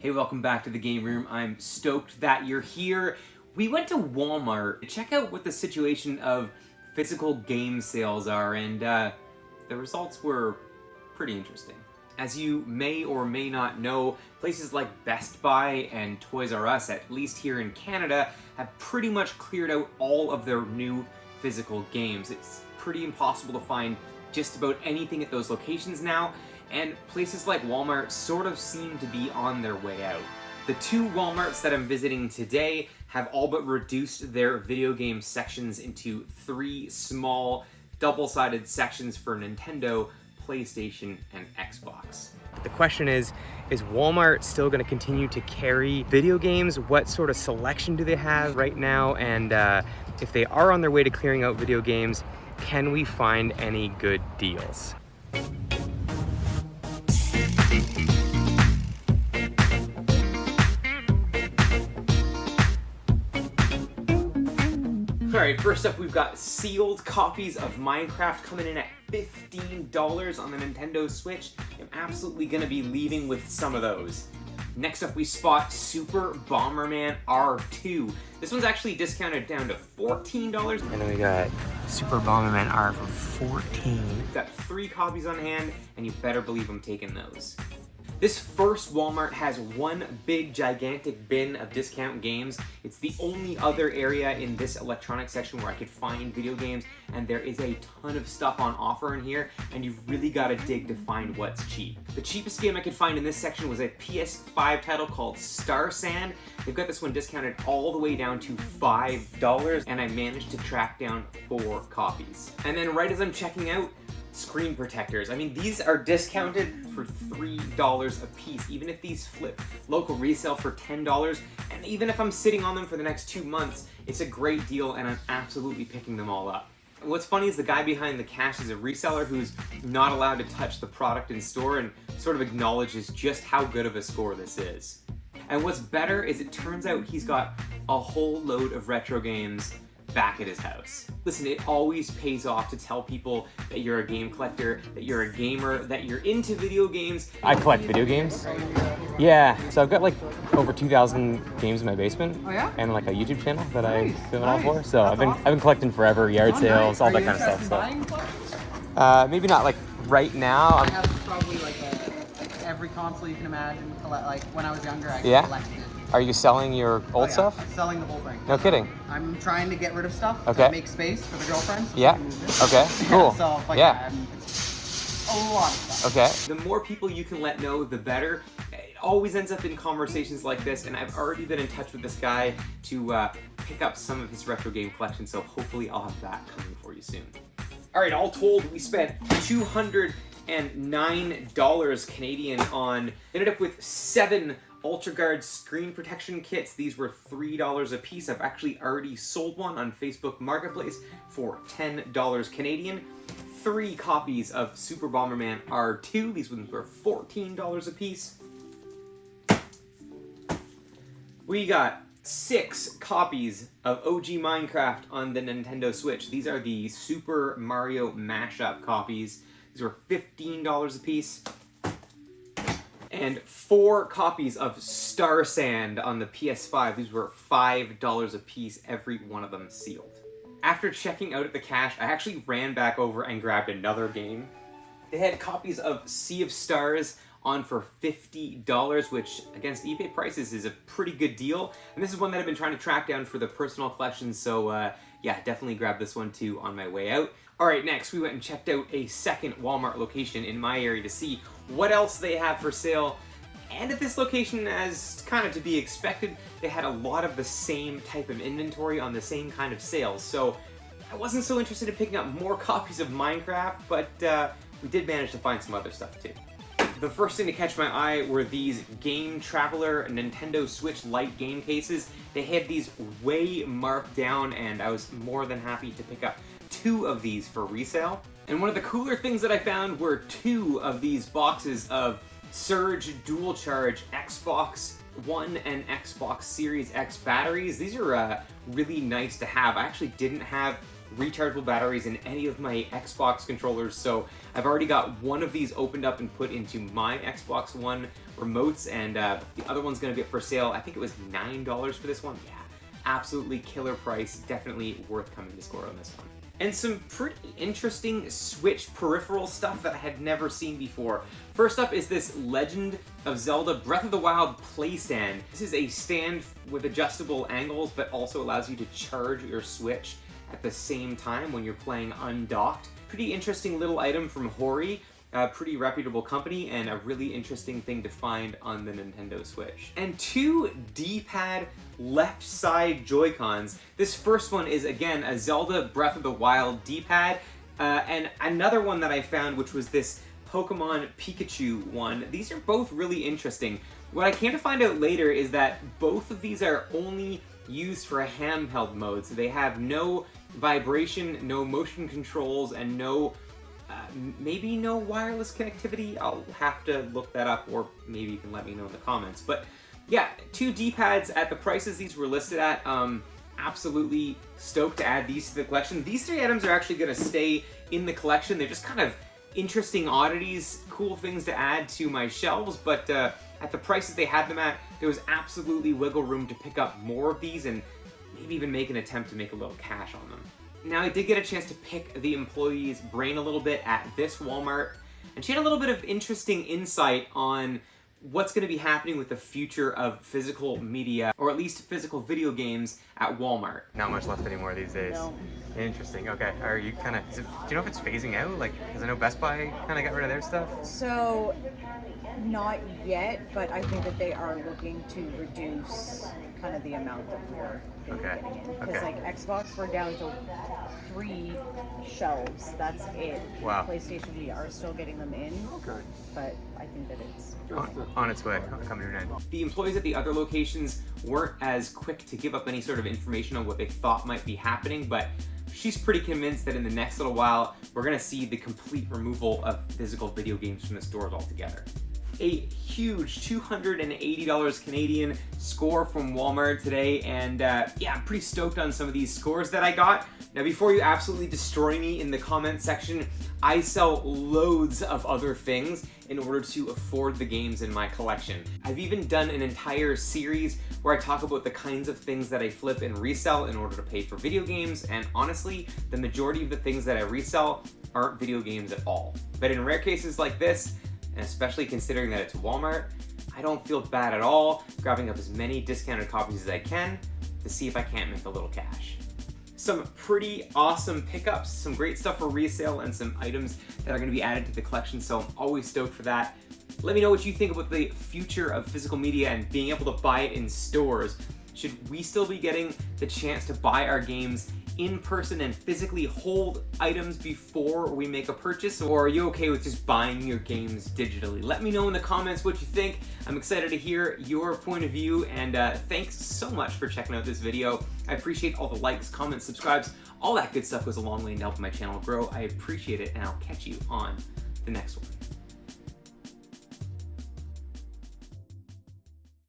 Hey, welcome back to the game room. I'm stoked that you're here. We went to Walmart to check out what the situation of physical game sales are, and the results were pretty interesting. As you may or may not know, places like Best Buy and Toys R Us, at least here in Canada, have pretty much cleared out all of their new physical games. It's pretty impossible to find just about anything at those locations now, and places like Walmart sort of seem to be on their way out. The two Walmarts that I'm visiting today have all but reduced their video game sections into three small, double-sided sections for Nintendo, PlayStation, and Xbox. The question is Walmart still going to continue to carry video games? What sort of selection do they have right now? And if they are on their way to clearing out video games, can we find any good deals? Alright, first up we've got sealed copies of Minecraft coming in at $15 on the Nintendo Switch. I'm absolutely going to be leaving with some of those. Next up we spot Super Bomberman R2. This one's actually discounted down to $14. And then we got Super Bomberman R for $14. We've got 3 copies on hand, and you better believe I'm taking those. This first Walmart has one big gigantic bin of discount games. It's the only other area in this electronics section where I could find video games, and there is a ton of stuff on offer in here, and you've really got to dig to find what's cheap. The cheapest game I could find in this section was a PS5 title called Star Sand. They've got this one discounted all the way down to $5, and I managed to track down 4 copies. And then right as I'm checking out, screen protectors. I mean, these are discounted for $3 a piece, even if these flip local resale for $10, and even if I'm sitting on them for the next 2 months, it's a great deal, and I'm absolutely picking them all up. What's funny is the guy behind the cash is a reseller who's not allowed to touch the product in store and sort of acknowledges just how good of a score this is. And what's better is it turns out he's got a whole load of retro games back at his house. Listen, it always pays off to tell people that you're a game collector, that you're a gamer, that you're into video games. I collect video games. Yeah, so I've got like over 2,000 games in my basement. Oh yeah? And like a YouTube channel that I film it nice. all for. So I've been collecting forever, yard sales, all that kind of stuff. So maybe not like right now. I have probably like every console you can imagine. Like when I was younger, I collected it. Are you selling your old stuff? I'm selling the whole thing. No kidding. I'm trying to get rid of stuff Okay. to make space for the girlfriends. Yeah. Okay. Cool. So, but Yeah. it's a lot of stuff. Okay. The more people you can let know, the better. It always ends up in conversations like this, and I've already been in touch with this guy to pick up some of his retro game collection, so hopefully I'll have that coming for you soon. All right, all told, we spent $209 Canadian on, ended up with 7 UltraGuard screen protection kits. These were $3 a piece. I've actually already sold one on Facebook Marketplace for $10 Canadian. 3 copies of Super Bomberman R2. These ones were $14 a piece. We got 6 copies of OG Minecraft on the Nintendo Switch. These are the Super Mario Mashup copies. These were $15 a piece. And 4 copies of Star Sand on the PS5. These were $5 a piece, every one of them sealed. After checking out at the cash, I actually ran back over and grabbed another game. They had copies of Sea of Stars on for $50, which against eBay prices is a pretty good deal. And this is one that I've been trying to track down for the personal collection, so yeah, definitely grab this one too on my way out. Alright, next we went and checked out a second Walmart location in my area to see what else they have for sale. And at this location, as kind of to be expected, they had a lot of the same type of inventory on the same kind of sales. So I wasn't so interested in picking up more copies of Minecraft, but we did manage to find some other stuff too. The first thing to catch my eye were these Game Traveler Nintendo Switch Lite game cases. They had these way marked down, and I was more than happy to pick up 2 of these for resale. And one of the cooler things that I found were 2 of these boxes of Surge Dual Charge Xbox One and Xbox Series X batteries. These are really nice to have. I actually didn't have rechargeable batteries in any of my Xbox controllers, so I've already got one of these opened up and put into my Xbox One remotes, and the other one's gonna be up for sale. I think it was $9 for this one. Yeah, absolutely killer price, definitely worth coming to score on this one. And some pretty interesting Switch peripheral stuff that I had never seen before. First up is this Legend of Zelda Breath of the Wild play stand. This is a stand with adjustable angles, but also allows you to charge your Switch at the same time when you're playing undocked. Pretty interesting little item from Hori. A pretty reputable company, and a really interesting thing to find on the Nintendo Switch. And two D-pad left side Joy-Cons. This first one is, again, a Zelda Breath of the Wild D-pad, and another one that I found, which was this Pokemon Pikachu one. These are both really interesting. What I came to find out later is that both of these are only used for a handheld mode, so they have no vibration, no motion controls, and maybe no wireless connectivity. I'll have to look that up, or maybe you can let me know in the comments. But yeah, two D-pads at the prices these were listed at. Absolutely stoked to add these to the collection. These three items are actually going to stay in the collection. They're just kind of interesting oddities, cool things to add to my shelves, but at the prices they had them at, there was absolutely wiggle room to pick up more of these and maybe even make an attempt to make a little cash on them. Now, I did get a chance to pick the employee's brain a little bit at this Walmart, and she had a little bit of interesting insight on what's going to be happening with the future of physical media, or at least physical video games at Walmart. Not much left anymore these days. No. Interesting. Okay. Are you kind of, do you know if it's phasing out? Like, because I know Best Buy kind of got rid of their stuff. So, not yet, but I think that they are looking to reduce kind of the amount that we're getting in. Because like Xbox, we're down to 3 shelves. That's it. Wow. PlayStation, we are still getting them in. Okay. But I think that it's On its way, coming to an end. The employees at the other locations weren't as quick to give up any sort of information on what they thought might be happening, but she's pretty convinced that in the next little while, we're gonna see the complete removal of physical video games from the stores altogether. A huge $280 Canadian score from Walmart today, and yeah, I'm pretty stoked on some of these scores that I got. Now, before you absolutely destroy me in the comment section, I sell loads of other things in order to afford the games in my collection. I've even done an entire series where I talk about the kinds of things that I flip and resell in order to pay for video games, and honestly, the majority of the things that I resell aren't video games at all. But in rare cases like this, and especially considering that it's Walmart, I don't feel bad at all grabbing up as many discounted copies as I can to see if I can't make a little cash. Some pretty awesome pickups, some great stuff for resale, and some items that are going to be added to the collection, so I'm always stoked for that. Let me know what you think about the future of physical media and being able to buy it in stores. Should we still be getting the chance to buy our games in person and physically hold items before we make a purchase, or are you okay with just buying your games digitally? Let me know in the comments what you think. I'm excited to hear your point of view, and thanks so much for checking out this video. I appreciate all the likes, comments, subscribes, all that good stuff goes a long way in helping my channel grow. I appreciate it, and I'll catch you on the next one.